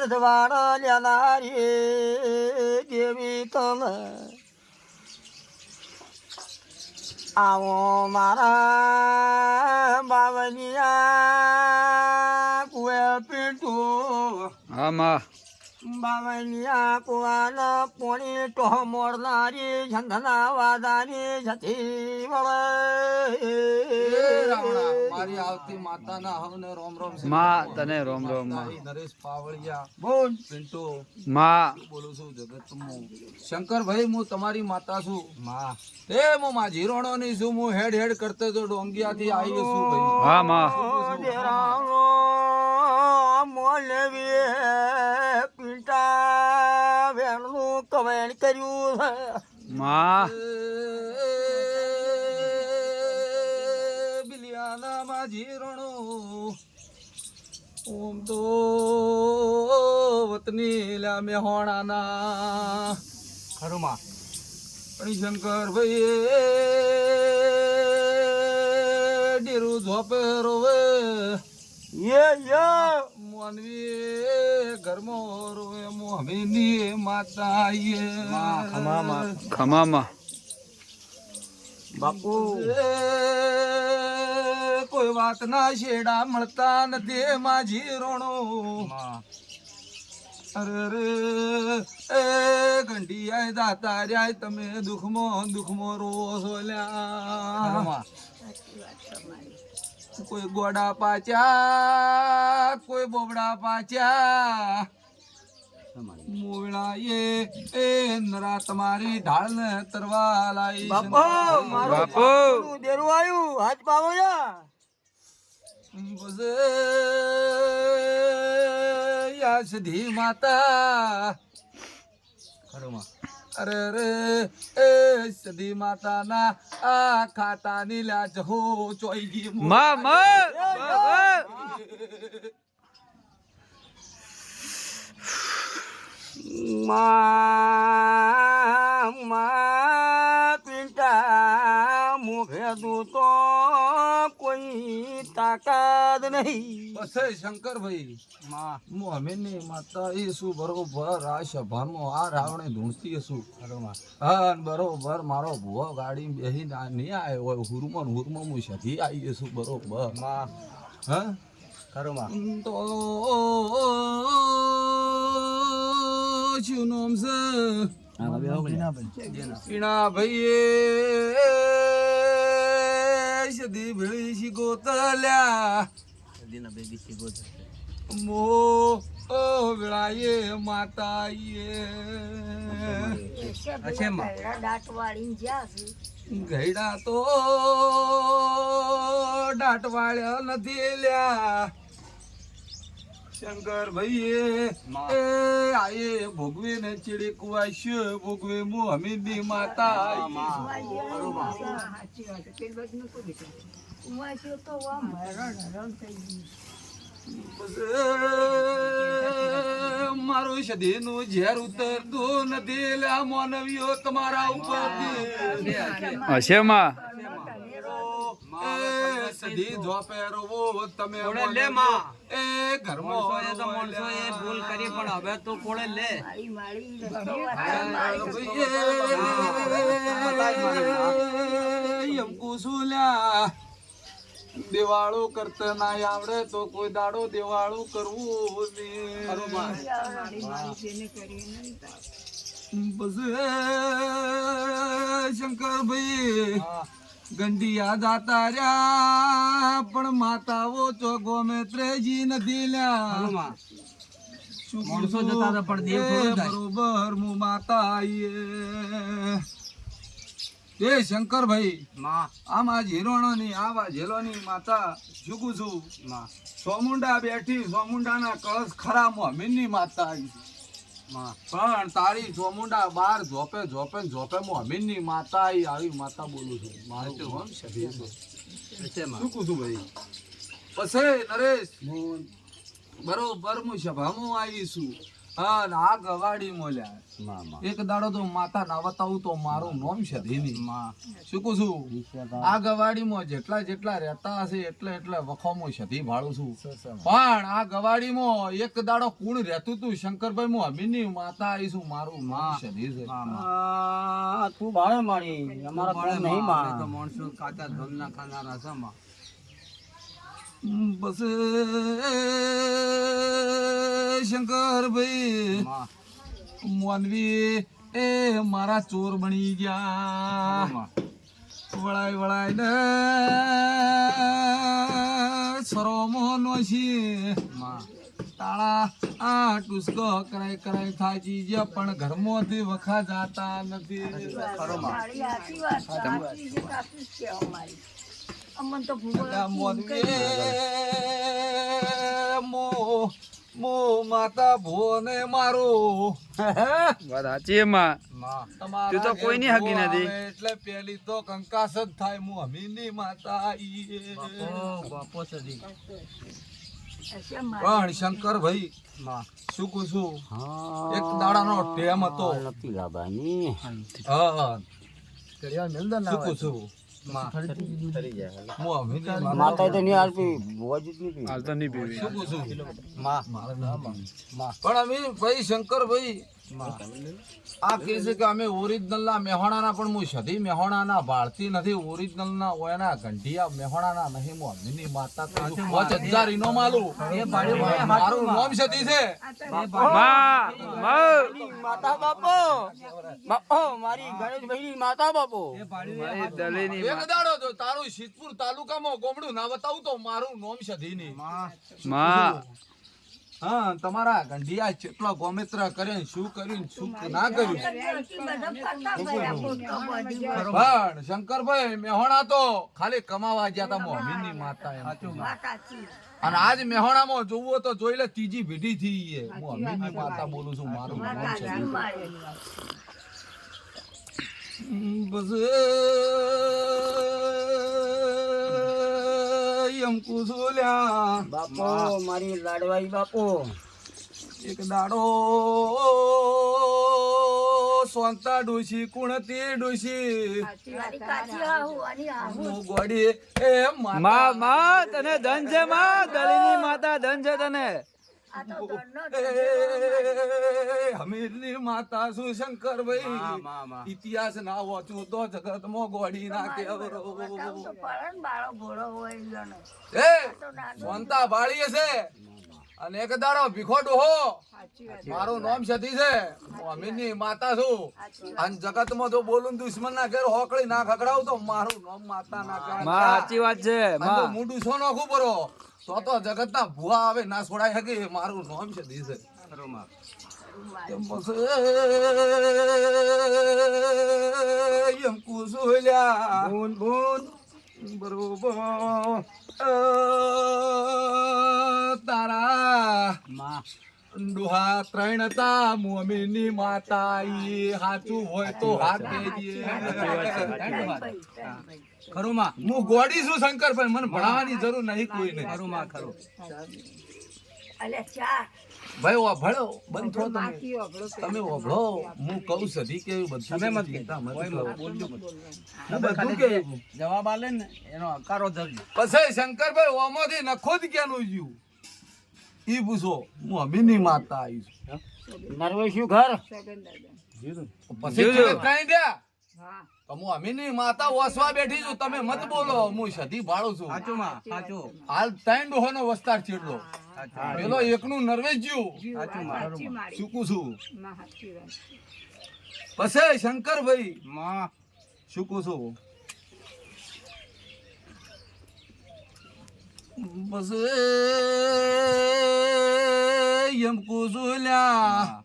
રજવાડા લેનારી દેવી તમે આવો મારા બાવલિયા કુએ પીટું આમાં બાવલિયા કુવાના પોણી ટો મોરનારી ઝંધના વાદાની જતી મારી આવતી માતાના હવને રોમ રોમ છે. માં તને રોમ રોમ માં નરેશ પાવળિયા બોલ પિન્ટુ માં બોલું છું જગતમો શંકરભાઈ હું તમારી માતા છું. માં એ હું માં જીરોણો ની છું. હું હેડ હેડ કરતો તો ડોંગિયાથી આવી છું ભાઈ. હા માં દેરાનો મોલવી પીટા વેણનું કવેણ કર્યું છે માં બિલિયાના માં જીરોણો ઓમ તો વતની લા મેહોણાના ખરું માં શંકરભાઈ ડેરું ઝોપે રોવે યે મોનવી ઘરમો રોવે મોહમીની માતા ખમામાં બાપુ કોઈ વાત ના શેડા મળતા નથી માજી રોણો અરે રે એ ઘંટિયા દાતા રહ્યા તમે દુખમો રોવો છો લ્યા. કોઈ ગોડા પાચ્યા કોઈ બોબડા પાચ્યા મોવડા એ નરા તમારી ઢાળ ને તરવા લાઈ. બાપુ મારું બાપુ. દેરું આવ્યું હાથ પાવયા યા સધી માતા ખરું માં અરે રે એ સધી માતા ના આ ખાતા ની લાજ હો ચોઈ ગઈ માં માં માં પીટા મુખે તું તો કોઈ તાકાત નહીં બસ શંકરભાઈ માં મોહમીની માતા એ શું બરોબર આ સભામાં આ રાવણે ધૂણતી શું ખરું માં હા બરોબર મારો ભૂવો ગાડી બેસી નહીં આવ્યો હોય હુરમો હું સધી આવી છું બરોબર માં હા ખરું માં તો શું નામ છે પીણા ભાઈ સદી ભેળી શી ગોતલ્યા મો ઓ વેળાએ માતા ગયડા તો દાટવાળ્યા નથી લ્યા શંકર ભાઈ એ આયે ભોગવે ને ચીડી કુવાશ ભોગવે મુ હમીદી માતા મારું સધી નું ઝેર ઉતરતું નથી લ્યા મોનવીઓ તમારા ઉપર હશે માં સધી ધોપે રોવો તમે લે માં એ ઘરમાં તો માણસો એ ભૂલ કરી પણ હવે તો કોળે લે એમ કુસુલ્યા દિવાળો કરતા ના આવડે તો કોઈ દાડો દિવાળું કરવું શંકરભાઈ ગંડિયા દાતા રહ્યા પણ માતાઓ તો ગોમે ત્રેજી નથી લ્યા માણસો જતા હતા પણ દેવ થોડું થાય. બરોબર હું માતા આવીએ એ શંકરભાઈ માં આમાં ઝીરોણોની આવા ઝેલોની માતા ઝુકું છું માં સોમુંડા બેઠી સોમુંડાના કળશ ખરા મોહમીનની માતા આવી છે. માં પણ તારી સોમુંડા બાર ઝોપે મોહમીનની માતા આવી માતા બોલું છું મારું નામ શબીર છે. શું કહું છું ભાઈ પછી નરેશ બરોબર હું સભામાં આવી છું હા ને આ ગવાડી મોલ્યા એક દાડો તો માતા ના બતાવું તો મારું નામ છે ધીની શું કહું છું આ ગવાડીમાં જેટલા જેટલા રહેતા હશે એટલે વખોમાં સધી ભાળું છું પણ આ ગવાડીમાં એક દાડો કુણ રહેતું તું શંકરભાઈ હું અમીની માતા આવીશું મારું નામ સધી છે તું ભાળે મારી અમારા કોણ નહીં માં તો માણસો કાચા ધનના ખાનારા છે માં. બસ શંકરભાઈ માં. મોનવી એ મારા ચોર બની ગયા વળાય ને સરોમો નોશી માં. તાળા આ ટુસકો કરાય થાજી ગયા પણ ઘરમાંથી વખા જાતા નથી મો માતા ભોને મારો વાત સાચી માં તું તો કોઈની હકી નથી. એટલે પેલી તો કંકાસ જ થાય હું અમીની માતા આઈ બાપો સદી પણ શંકર ભાઈ શું કહું છું એક દાડાનો ટેમ હતો નથી લાવવાની હા શું કહું છું હું અમીની માતા તો નહીં હાલતી બોજ જ નહીં હાલ તો નહીં પીવી. શું કહું છું પણ અમે ભાઈ શંકર ભાઈ આ કહે છે કે અમે ઓરિજિનલ ના મેહોણાના પણ હું સધી મેહોણાના ભાળતી નથી ઓરિજિનલ ના ઓયના ઘંટિયા મેહોણાના નહીં હું અમીની માતા કહું છું. 5000 ઇનામ આલું. મારું નામ સધી છે માતા બાપો બાપો મારી ગણેશભાઈ માતા બાપો મારી દલીની એક દાડો જો તારું સિદ્ધપુર તાલુકામાં ગોમડું ના બતાવું તો મારું નામ સધી નહીં માં હા તમારા ગંઢિયા કેટલા ગોમિત્ર કરે શું કર્યું શું ના કર્યું પણ શંકરભાઈ મેહોણા તો ખાલી કમાવા ગયા તા મોહમીની માતા એમ. અને આજ મેહોણામાં જોવું તો જોઈ લે ત્રીજી પેઢી થી મોહમીની માતા બોલું છું મારું નામ છે બસ એમ કુસુલ્યા બાપો મારી લાડવાઈ બાપો એક દાડો સોંતા ડોશી કુણતી ડોશી ગોડી એ માં માં તને ધન છે માં દલીની માતા ધન છે તને. હમીરની માતા શું શંકરભાઈ ઇતિહાસ ના વાંચું તો જગત માં ગોડી ના કેવરો એ સોંતા ભાળીએ છે અને એક દાડો ભીખો ડોહો મારું નામ સતી છે અમીરની માતા છું અને જગત માં જો બોલું દુશ્મન ના ઘેર હોકળી ના ખકડાવ તો મારું નામ માતા ના માં કરાય સાચી વાત છે માં. મોઢું સો નોખું પરો તો જગત ના ભૂવા આવે ના છોડાય શકે મારું નામ છે દીસે એમ પછી એમ કુસુલ્યા બરોબર તારા ડોહા ત્રણ હતા મોમીની માતા ઈ સાચું હોય તો હાથ દેજે ખરું માં. હું ગોડી છું શંકરભાઈ મને ભણાવવાની જરૂર નહીં કોઈને ખરું માં ખરું. ભાઈ ઓભળો બંધ થો તમે ઓભળો હું કહું સધી કે બધું તમે મત ચિંતા મત કોઈ કરો. બોલજો મત. હું બધું કે જવાબ આલે ને એનો હકારો ધરજો. પછી શંકરભાઈ ઓમાંથી નખો જ ક્યાંનું જ્યું ઈ પૂછો હું અમીની માતા આવી છું નરવેશ્યું ઘર પછી જગત કાંઈ દ્યા તો હું અમીની માતા ઓસવા બેઠી છું તમે મત બોલો હું સધી ભાળું છું સાચું માં સાચું. હાલ ત્રણ ડોહાનો વસ્તાર ચેડલો પેલો એકનું નર્વેજ જ્યું સાચું માં. ચૂકું છું પછી શંકરભાઈ માં. ચૂકું છું બસ એમ કુસુલ્યા